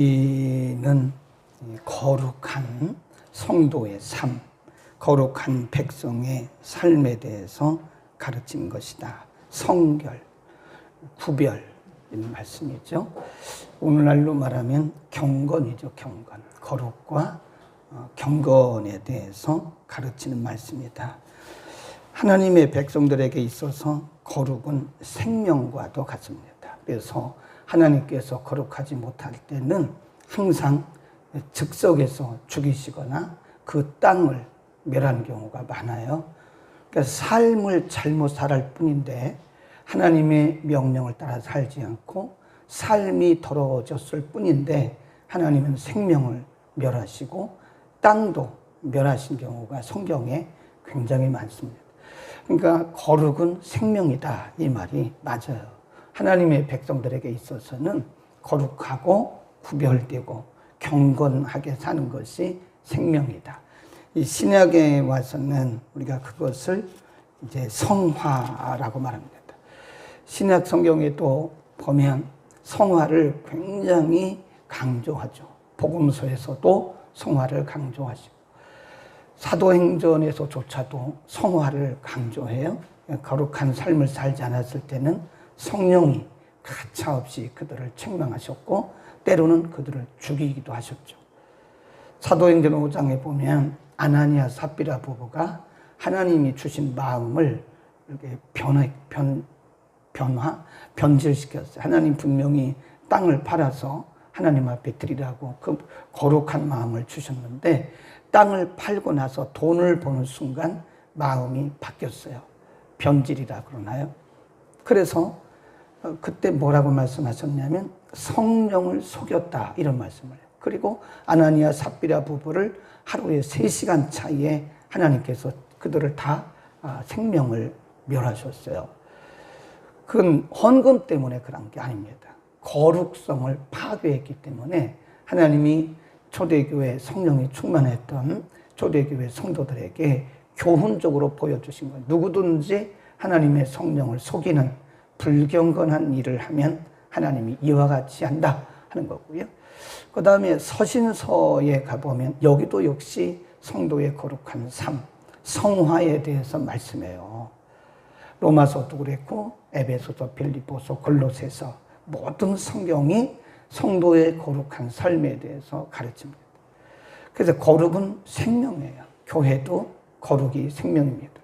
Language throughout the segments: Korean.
이는 거룩한 성도의 삶, 거룩한 백성의 삶에 대해서 가르친 것이다. 성결, 구별, 이런 말씀이죠. 오늘날로 말하면 경건이죠. 경건. 거룩과 경건에 대해서 가르치는 말씀이다. 하나님의 백성들에게 있어서 거룩은 생명과도 같습니다. 그래서 하나님께서 거룩하지 못할 때는 항상 즉석에서 죽이시거나 그 땅을 멸하는 경우가 많아요. 그러니까 삶을 잘못 살할 뿐인데 하나님의 명령을 따라 살지 않고 삶이 더러워졌을 뿐인데 하나님은 생명을 멸하시고 땅도 멸하신 경우가 성경에 굉장히 많습니다. 그러니까 거룩은 생명이다, 이 말이 맞아요. 하나님의 백성들에게 있어서는 거룩하고 구별되고 경건하게 사는 것이 생명이다. 이 신약에 와서는 우리가 그것을 이제 성화라고 말합니다. 신약 성경에도 보면 성화를 굉장히 강조하죠. 복음서에서도 성화를 강조하시고 사도행전에서조차도 성화를 강조해요. 거룩한 삶을 살지 않았을 때는 성령이 가차없이 그들을 책망하셨고 때로는 그들을 죽이기도 하셨죠. 사도행전 5장에 보면 아나니아 삽비라 부부가 하나님이 주신 마음을 이렇게 변질시켰어요. 하나님 분명히 땅을 팔아서 하나님 앞에 드리라고 그 거룩한 마음을 주셨는데 땅을 팔고 나서 돈을 버는 순간 마음이 바뀌었어요. 변질이라 그러나요? 그래서 그때 뭐라고 말씀하셨냐면 성령을 속였다, 이런 말씀을 해요. 그리고 아나니아 삽비라 부부를 하루에 3시간 차이에 하나님께서 그들을 다 생명을 멸하셨어요. 그건 헌금 때문에 그런 게 아닙니다. 거룩성을 파괴했기 때문에 하나님이 초대교회 성령이 충만했던 초대교회 성도들에게 교훈적으로 보여주신 거예요. 누구든지 하나님의 성령을 속이는 불경건한 일을 하면 하나님이 이와 같이 한다 하는 거고요. 그 다음에 서신서에 가보면 여기도 역시 성도의 거룩한 삶, 성화에 대해서 말씀해요. 로마서도 그랬고 에베소서, 빌립보서, 골로새서 모든 성경이 성도의 거룩한 삶에 대해서 가르칩니다. 그래서 거룩은 생명이에요. 교회도 거룩이 생명입니다.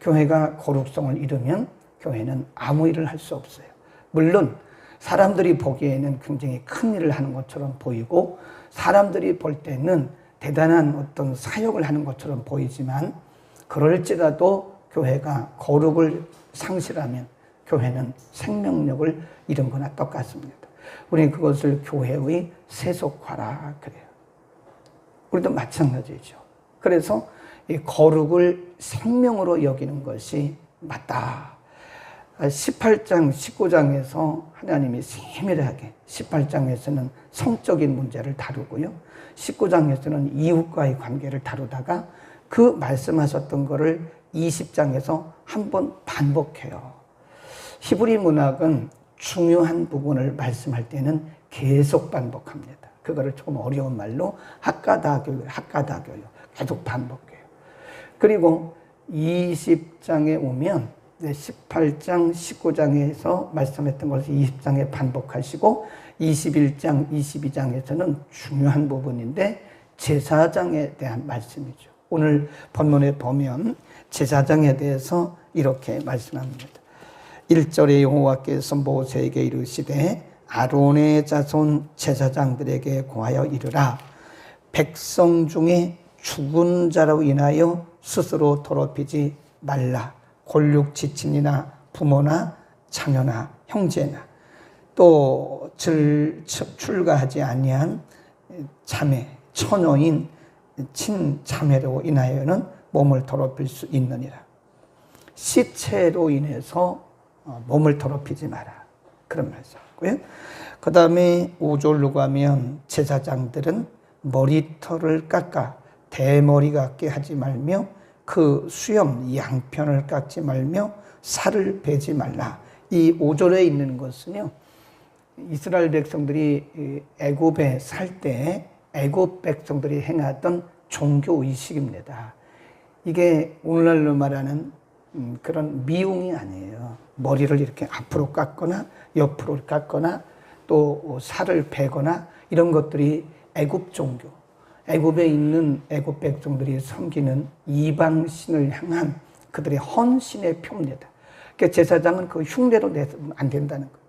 교회가 거룩성을 잃으면 교회는 아무 일을 할 수 없어요. 물론 사람들이 보기에는 굉장히 큰 일을 하는 것처럼 보이고 사람들이 볼 때는 대단한 어떤 사역을 하는 것처럼 보이지만 그럴지라도 교회가 거룩을 상실하면 교회는 생명력을 잃은 거나 똑같습니다. 우리는 그것을 교회의 세속화라 그래요. 우리도 마찬가지죠. 그래서 이 거룩을 생명으로 여기는 것이 맞다. 18장, 19장에서 하나님이 세밀하게 18장에서는 성적인 문제를 다루고요. 19장에서는 이웃과의 관계를 다루다가 그 말씀하셨던 거를 20장에서 한번 반복해요. 히브리 문학은 중요한 부분을 말씀할 때는 계속 반복합니다. 그거를 조금 어려운 말로 학가다교요. 계속 반복해요. 그리고 20장에 오면 18장, 19장에서 말씀했던 것을 20장에 반복하시고 21장, 22장에서는 중요한 부분인데 제사장에 대한 말씀이죠. 오늘 본문에 보면 제사장에 대해서 이렇게 말씀합니다. 1절에 여호와께서 모세에게 이르시되 아론의 자손 제사장들에게 고하여 이르라. 백성 중에 죽은 자로 인하여 스스로 더럽히지 말라. 골육 지친이나 부모나 자녀나 형제나 또 출가하지 아니한 자매, 처녀인 친자매로 인하여는 몸을 더럽힐 수 있느니라. 시체로 인해서 몸을 더럽히지 마라, 그런 말씀이고요. 그 다음에 5절로 가면 제사장들은 머리털을 깎아 대머리 같게 하지 말며 그 수염 양편을 깎지 말며 살을 베지 말라. 이 5절에 있는 것은요, 이스라엘 백성들이 애굽에 살 때 애굽 백성들이 행하던 종교 의식입니다. 이게 오늘날로 말하는 그런 미용이 아니에요. 머리를 이렇게 앞으로 깎거나 옆으로 깎거나 또 살을 베거나 이런 것들이 애굽 종교, 애굽에 있는 애굽 백성들이 섬기는 이방 신을 향한 그들의 헌신의 표입니다. 그러니까 제사장은 그 흉내도 내서는 안 된다는 거예요.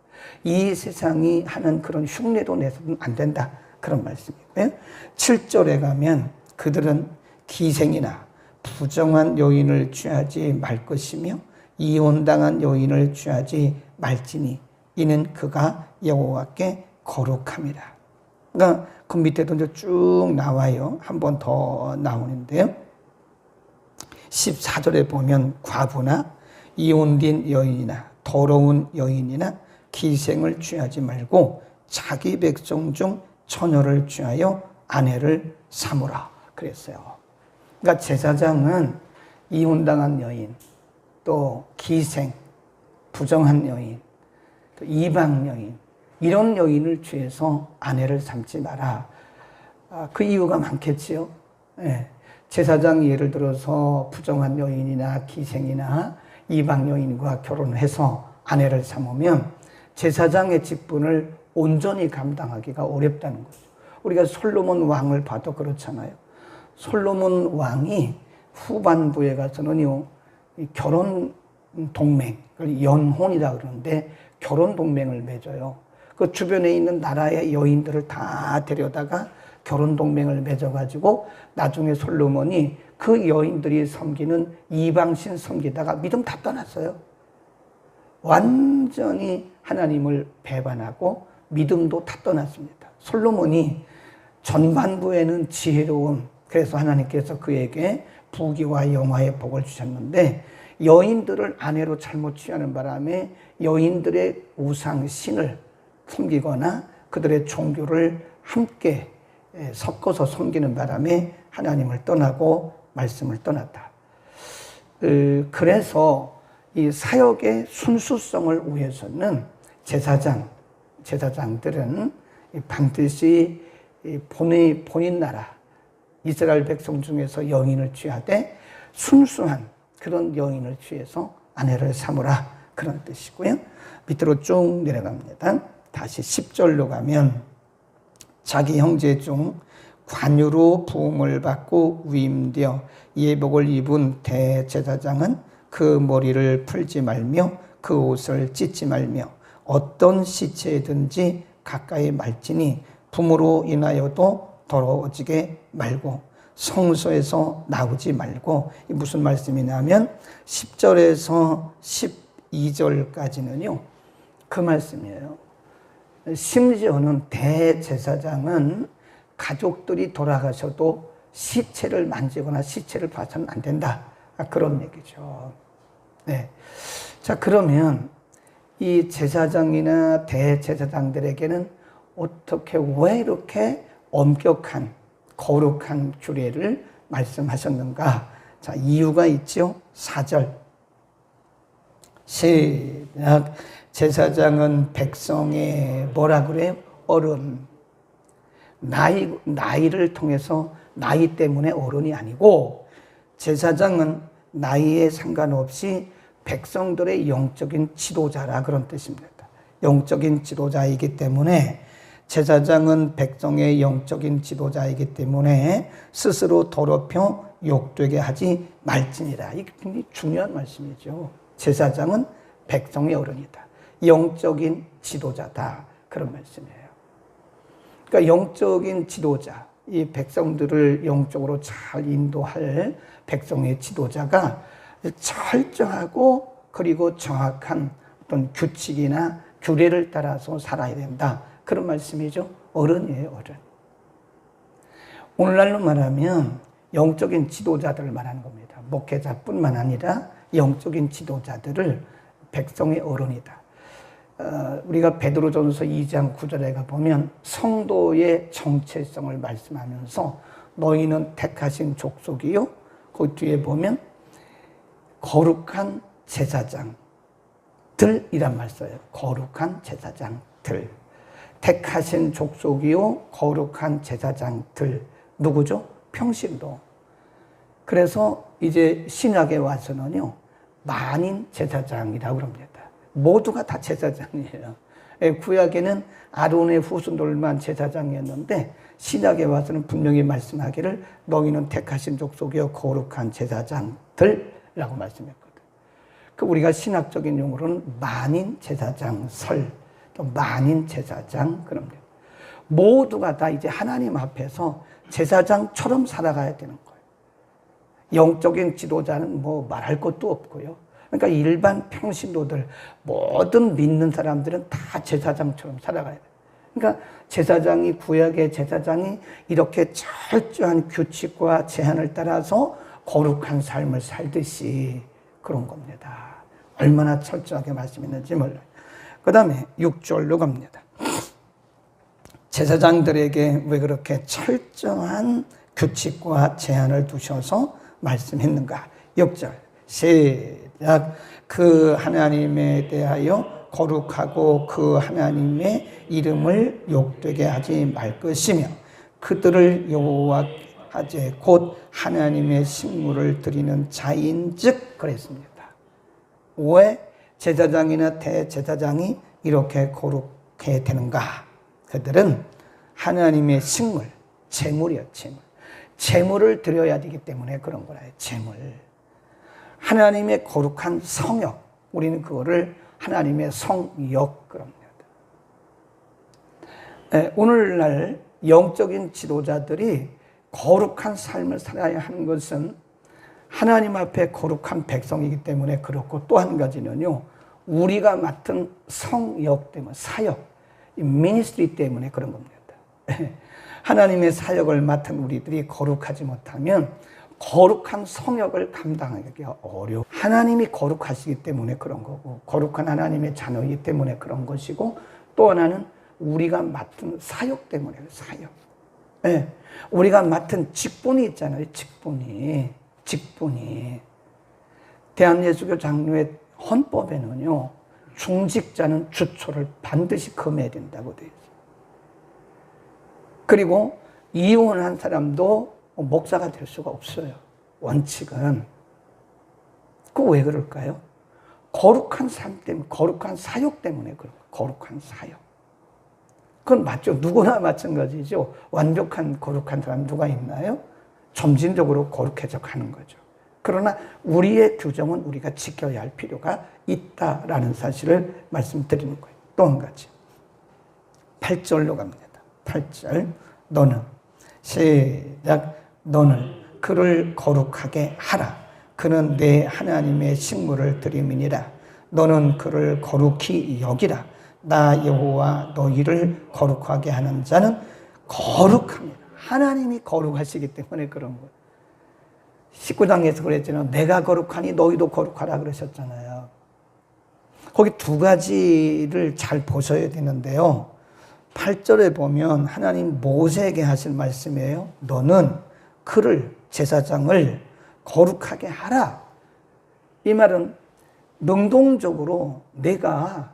이 세상이 하는 그런 흉내도 내서는 안 된다. 그런 말씀이고요. 7절에 가면 그들은 기생이나 부정한 여인을 취하지 말 것이며 이혼당한 여인을 취하지 말지니 이는 그가 여호와께 거룩함이라. 그러니까 그 밑에도 이제 쭉 나와요. 한 번 더 나오는데요. 14절에 보면 과부나 이혼된 여인이나 더러운 여인이나 기생을 취하지 말고 자기 백성 중 처녀를 취하여 아내를 삼으라 그랬어요. 그러니까 제사장은 이혼당한 여인, 또 기생, 부정한 여인, 또 이방 여인, 이런 여인을 취해서 아내를 삼지 마라. 그 이유가 많겠지요. 네. 제사장이 예를 들어서 부정한 여인이나 기생이나 이방 여인과 결혼해서 아내를 삼으면 제사장의 직분을 온전히 감당하기가 어렵다는 거죠. 우리가 솔로몬 왕을 봐도 그렇잖아요. 솔로몬 왕이 후반부에 가서는요, 결혼 동맹을 연혼이라 그러는데 결혼 동맹을 맺어요. 그 주변에 있는 나라의 여인들을 다 데려다가 결혼 동맹을 맺어가지고 나중에 솔로몬이 그 여인들이 섬기는 이방신 섬기다가 믿음 다 떠났어요. 완전히 하나님을 배반하고 믿음도 다 떠났습니다. 솔로몬이 전반부에는 지혜로운, 그래서 하나님께서 그에게 부귀와 영화의 복을 주셨는데 여인들을 아내로 잘못 취하는 바람에 여인들의 우상 신을 섬기거나 그들의 종교를 함께 섞어서 섬기는 바람에 하나님을 떠나고 말씀을 떠났다. 그래서 이 사역의 순수성을 위해서는 제사장들은 반드시 본인 나라 이스라엘 백성 중에서 여인을 취하되 순수한 그런 여인을 취해서 아내를 삼으라, 그런 뜻이고요. 밑으로 쭉 내려갑니다. 다시 10절로 가면 자기 형제 중 관유로 부음을 받고 위임되어 예복을 입은 대제사장은 그 머리를 풀지 말며 그 옷을 찢지 말며 어떤 시체든지 가까이 말지니 부모로 인하여도 더러워지게 말고 성소에서 나오지 말고. 무슨 말씀이냐면 10절에서 12절까지는요 그 말씀이에요. 심지어는 대제사장은 가족들이 돌아가셔도 시체를 만지거나 시체를 봐서는 안 된다, 그런 얘기죠. 네. 자, 그러면 이 제사장이나 대제사장들에게는 어떻게, 왜 이렇게 엄격한 거룩한 규례를 말씀하셨는가? 자, 이유가 있죠. 4절 시작. 제사장은 백성의 뭐라 그래요? 어른. 나이를 통해서, 나이 때문에 어른이 아니고 제사장은 나이에 상관없이 백성들의 영적인 지도자라, 그런 뜻입니다. 영적인 지도자이기 때문에 제사장은 백성의 영적인 지도자이기 때문에 스스로 더럽혀 욕되게 하지 말지니라. 이게 굉장히 중요한 말씀이죠. 제사장은 백성의 어른이다, 영적인 지도자다, 그런 말씀이에요. 그러니까 영적인 지도자, 이 백성들을 영적으로 잘 인도할 백성의 지도자가 철저하고 그리고 정확한 어떤 규칙이나 규례를 따라서 살아야 된다, 그런 말씀이죠. 어른이에요, 어른. 오늘날로 말하면 영적인 지도자들을 말하는 겁니다. 목회자뿐만 아니라 영적인 지도자들을 백성의 어른이다. 우리가 베드로전서 2장 9절에 가보면 성도의 정체성을 말씀하면서 너희는 택하신 족속이요, 그 뒤에 보면 거룩한 제사장들이란 말 써요. 거룩한 제사장들. 택하신 족속이요 거룩한 제사장들. 누구죠? 평신도. 그래서 이제 신약에 와서는요 만인 제사장이라고 합니다. 모두가 다 제사장이에요. 구약에는 아론의 후손들만 제사장이었는데 신약에 와서는 분명히 말씀하기를 너희는 택하신 족속이요 거룩한 제사장들라고 말씀했거든. 그 우리가 신학적인 용어로는 만인 제사장 설, 또 만인 제사장 그럽니다. 모두가 다 이제 하나님 앞에서 제사장처럼 살아가야 되는 거예요. 영적인 지도자는 뭐 말할 것도 없고요. 그러니까 일반 평신도들, 모든 믿는 사람들은 다 제사장처럼 살아가야 돼요. 그러니까 제사장이, 구약의 제사장이 이렇게 철저한 규칙과 제한을 따라서 거룩한 삶을 살듯이 그런 겁니다. 얼마나 철저하게 말씀했는지 몰라요. 그 다음에 6절로 갑니다. 제사장들에게 왜 그렇게 철저한 규칙과 제한을 두셔서 말씀했는가? 6절 시작. 그 하나님에 대하여 거룩하고 그 하나님의 이름을 욕되게 하지 말 것이며 그들을 여호와 하되 곧 하나님의 식물을 드리는 자인즉 그랬습니다. 왜 제사장이나 대제사장이 이렇게 거룩해야 되는가? 그들은 하나님의 식물, 제물이요, 제물. 제물을 드려야 되기 때문에 그런 거라요, 제물. 하나님의 거룩한 성역, 우리는 그거를 하나님의 성역 그럽니다. 오늘날 영적인 지도자들이 거룩한 삶을 살아야 하는 것은 하나님 앞에 거룩한 백성이기 때문에 그렇고 또 한 가지는요, 우리가 맡은 성역 때문에, 사역, 미니스트리 때문에 그런 겁니다. 하나님의 사역을 맡은 우리들이 거룩하지 못하면 거룩한 성역을 감당하기 어려워. 하나님이 거룩하시기 때문에 그런 거고, 거룩한 하나님의 자녀이기 때문에 그런 것이고, 또 하나는 우리가 맡은 사역 때문에, 사역. 네. 우리가 맡은 직분이 있잖아요, 직분이. 대한예수교 장로의 헌법에는요, 중직자는 주초를 반드시 금해야 된다고 되어 있어요. 그리고 이혼한 사람도 목사가 될 수가 없어요. 원칙은. 그 왜 그럴까요? 거룩한 삶 때문에, 거룩한 사역 때문에 그런 거예요. 거룩한 사역. 그건 맞죠. 누구나 마찬가지죠. 완벽한 거룩한 사람 누가 있나요? 점진적으로 거룩해져 가는 거죠. 그러나 우리의 규정은 우리가 지켜야 할 필요가 있다라는 사실을 말씀드리는 거예요. 또 한 가지. 8절로 갑니다. 8절. 너는 시작. 너는 그를 거룩하게 하라. 그는 내 하나님의 식물을 드림이니라. 너는 그를 거룩히 여기라. 나 여호와 너희를 거룩하게 하는 자는 거룩합니다. 하나님이 거룩하시기 때문에 그런 거예요. 19장에서 그랬잖아요. 내가 거룩하니 너희도 거룩하라 그러셨잖아요. 거기 두 가지를 잘 보셔야 되는데요. 8절에 보면 하나님 모세에게 하실 말씀이에요. 너는 그를, 제사장을 거룩하게 하라. 이 말은 능동적으로 내가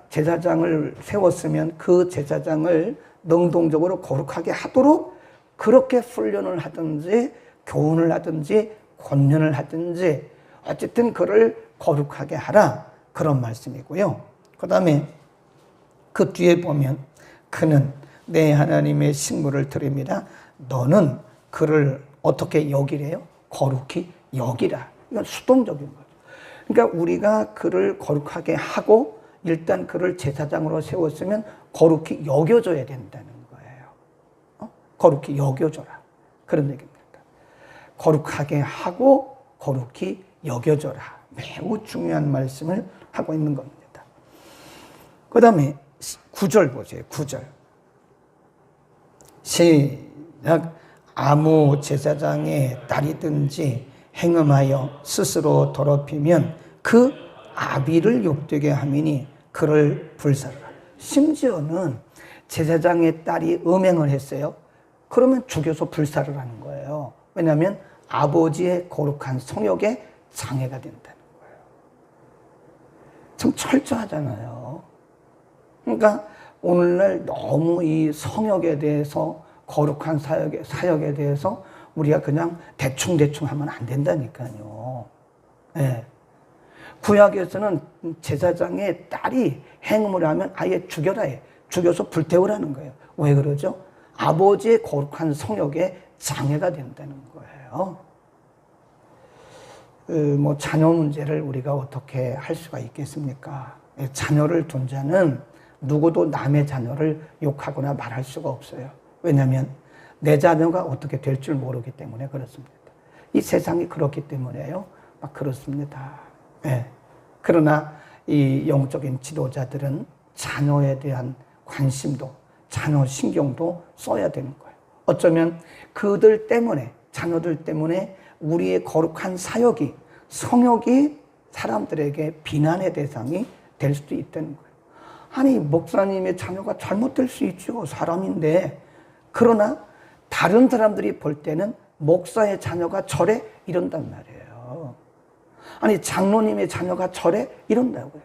제사장을 세웠으면 그 제사장을 능동적으로 거룩하게 하도록 그렇게 훈련을 하든지 교훈을 하든지 권면을 하든지 어쨌든 그를 거룩하게 하라. 그런 말씀이고요. 그 다음에 그 뒤에 보면 그는 내 하나님의 식물을 드립니다. 너는 그를 어떻게 여기래요? 거룩히 여기라. 이건 수동적인 거죠. 그러니까 우리가 그를 거룩하게 하고 일단 그를 제사장으로 세웠으면 거룩히 여겨줘야 된다는 거예요. 거룩히 여겨줘라. 그런 얘기입니다. 거룩하게 하고 거룩히 여겨줘라. 매우 중요한 말씀을 하고 있는 겁니다. 그 다음에 9절 보세요. 9절. 시작. 아무 제사장의 딸이든지 행음하여 스스로 더럽히면 그 아비를 욕되게 하미니 그를 불사르라. 심지어는 제사장의 딸이 음행을 했어요. 그러면 죽여서 불사르라는 거예요. 왜냐하면 아버지의 거룩한 성역에 장애가 된다는 거예요. 참 철저하잖아요. 그러니까 오늘날 너무 이 성역에 대해서, 거룩한 사역에 대해서 우리가 그냥 대충 하면 안 된다니까요. 네. 구약에서는 제사장의 딸이 행음을 하면 아예 죽여라 해. 죽여서 불태우라는 거예요. 왜 그러죠? 아버지의 거룩한 성역에 장애가 된다는 거예요. 뭐 자녀 문제를 우리가 어떻게 할 수가 있겠습니까? 자녀를 둔 자는 누구도 남의 자녀를 욕하거나 말할 수가 없어요. 왜냐하면 내 자녀가 어떻게 될 줄 모르기 때문에 그렇습니다. 이 세상이 그렇기 때문에요. 막 그렇습니다. 네. 그러나 이 영적인 지도자들은 자녀에 대한 관심도, 자녀 신경도 써야 되는 거예요. 어쩌면 그들 때문에, 자녀들 때문에 우리의 거룩한 사역이, 성역이 사람들에게 비난의 대상이 될 수도 있다는 거예요. 아니, 목사님의 자녀가 잘못될 수 있죠. 사람인데. 그러나 다른 사람들이 볼 때는 목사의 자녀가 저래? 이런단 말이에요. 아니, 장로님의 자녀가 저래? 이런다고요.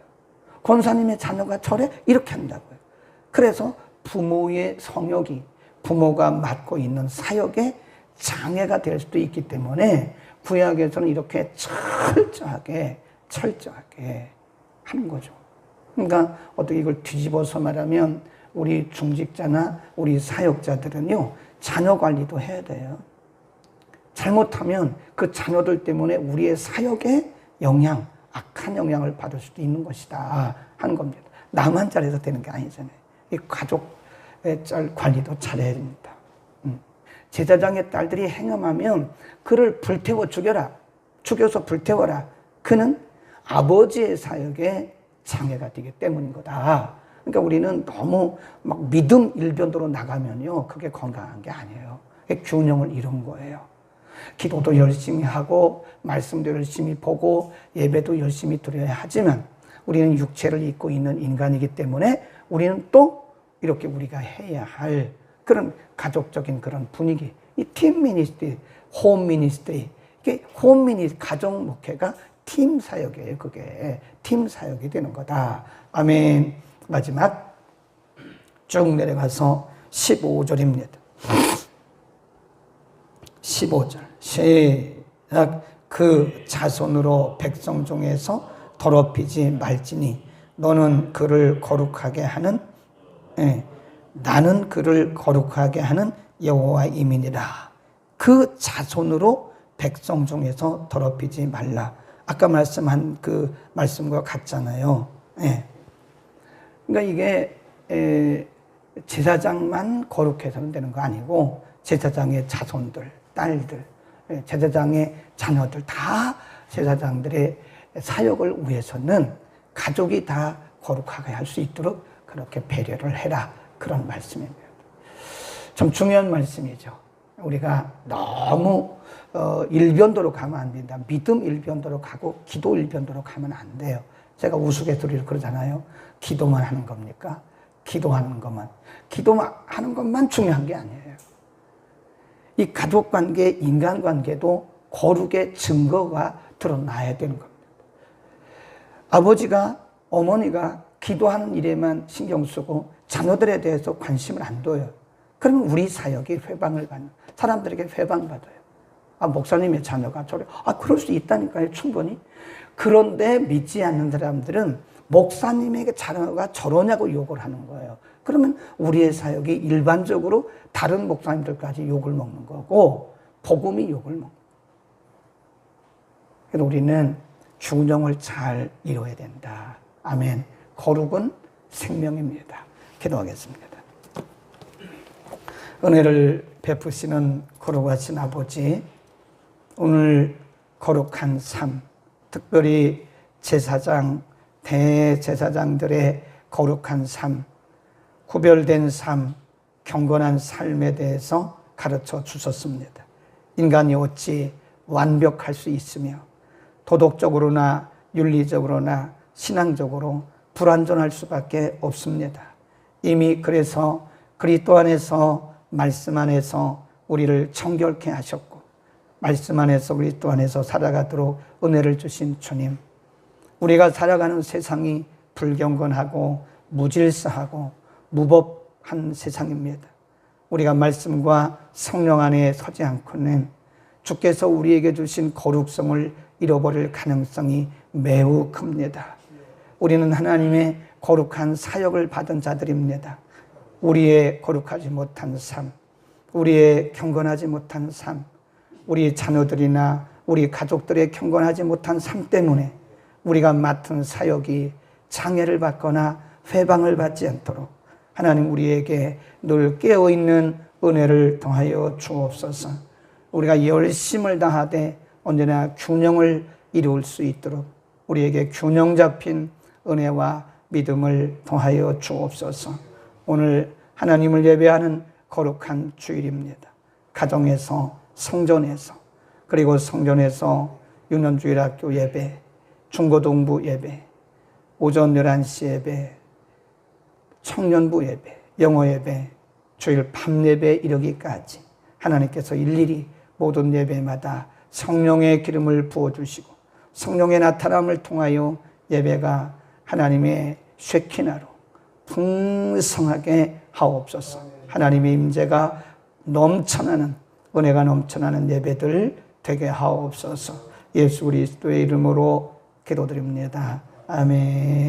권사님의 자녀가 저래? 이렇게 한다고요. 그래서 부모의 성역이, 부모가 맡고 있는 사역에 장애가 될 수도 있기 때문에 구약에서는 이렇게 철저하게 하는 거죠. 그러니까 어떻게 이걸 뒤집어서 말하면 우리 중직자나 우리 사역자들은요, 자녀 관리도 해야 돼요. 잘못하면 그 자녀들 때문에 우리의 사역에 악한 영향을 받을 수도 있는 것이다 하는 겁니다. 나만 잘해서 되는 게 아니잖아요. 이 가족의 관리도 잘해야 됩니다. 제사장의 딸들이 행함하면 그를 불태워 죽여서 불태워라. 그는 아버지의 사역에 장애가 되기 때문인 거다. 그러니까 우리는 너무 막 믿음 일변도로 나가면요, 그게 건강한 게 아니에요. 그게 균형을 이룬 거예요. 기도도 열심히 하고 말씀도 열심히 보고 예배도 열심히 드려야 하지만 우리는 육체를 입고 있는 인간이기 때문에 우리는 또 이렇게 우리가 해야 할 그런 가족적인 그런 분위기, 이 팀 미니스트리, 홈 미니스트리, 이게 홈 미니스트리, 가정 목회가 팀 사역이에요. 그게 팀 사역이 되는 거다. 아멘. 마지막 쭉 내려가서 15절입니다. 15절 시작. 그 자손으로 백성 중에서 더럽히지 말지니 너는 그를 거룩하게 하는 나는 그를 거룩하게 하는 여호와임이니라. 그 자손으로 백성 중에서 더럽히지 말라. 아까 말씀한 그 말씀과 같잖아요. 그러니까 이게 제사장만 거룩해서는 되는 거 아니고 제사장의 자손들, 딸들, 제사장의 자녀들 다 제사장들의 사역을 위해서는 가족이 다 거룩하게 할 수 있도록 그렇게 배려를 해라. 그런 말씀입니다. 좀 중요한 말씀이죠. 우리가 너무 일변도로 가면 안 된다. 믿음 일변도로 가고 기도 일변도로 가면 안 돼요. 제가 우스갯소리로 그러잖아요. 기도만 하는 겁니까? 기도하는 것만 중요한 게 아니에요. 이 가족관계, 인간관계도 거룩의 증거가 드러나야 되는 겁니다. 아버지가, 어머니가 기도하는 일에만 신경 쓰고 자녀들에 대해서 관심을 안 둬요. 그러면 우리 사역이 회방을 받는, 사람들에게 회방받아요. 아, 목사님의 자녀가 저래. 아, 그럴 수 있다니까요, 충분히. 그런데 믿지 않는 사람들은 목사님에게 자녀가 저러냐고 욕을 하는 거예요. 그러면 우리의 사역이 일반적으로 다른 목사님들까지 욕을 먹는 거고, 복음이 욕을 먹는 거예요. 그래서 우리는 균형을 잘 이뤄야 된다. 아멘. 거룩은 생명입니다. 기도하겠습니다. 은혜를 베푸시는 거룩하신 아버지, 오늘 거룩한 삶, 특별히 제사장, 대제사장들의 거룩한 삶, 구별된 삶, 경건한 삶에 대해서 가르쳐 주셨습니다. 인간이 어찌 완벽할 수 있으며 도덕적으로나 윤리적으로나 신앙적으로 불완전할 수밖에 없습니다. 이미 그래서 그리스도 안에서, 말씀 안에서 우리를 청결케 하셨고 말씀 안에서, 그리스도 안에서 살아가도록 은혜를 주신 주님, 우리가 살아가는 세상이 불경건하고 무질서하고 무법한 세상입니다. 우리가 말씀과 성령 안에 서지 않고는 주께서 우리에게 주신 거룩성을 잃어버릴 가능성이 매우 큽니다. 우리는 하나님의 거룩한 사역을 받은 자들입니다. 우리의 거룩하지 못한 삶, 우리의 경건하지 못한 삶, 우리 자녀들이나 우리 가족들의 경건하지 못한 삶 때문에 우리가 맡은 사역이 장애를 받거나 회방을 받지 않도록 하나님 우리에게 늘 깨어있는 은혜를 더하여 주옵소서. 우리가 열심을 다하되 언제나 균형을 이룰 수 있도록 우리에게 균형 잡힌 은혜와 믿음을 더하여 주옵소서. 오늘 하나님을 예배하는 거룩한 주일입니다. 가정에서, 성전에서, 그리고 성전에서 유년주일학교 예배, 중고등부 예배, 오전 11시 예배, 청년부 예배, 영어 예배, 주일 밤 예배 이르기까지 하나님께서 일일이 모든 예배마다 성령의 기름을 부어주시고 성령의 나타남을 통하여 예배가 하나님의 쉐키나로 풍성하게 하옵소서. 하나님의 임재가 넘쳐나는, 은혜가 넘쳐나는 예배들 되게 하옵소서. 예수 그리스도의 이름으로 기도드립니다. 아멘.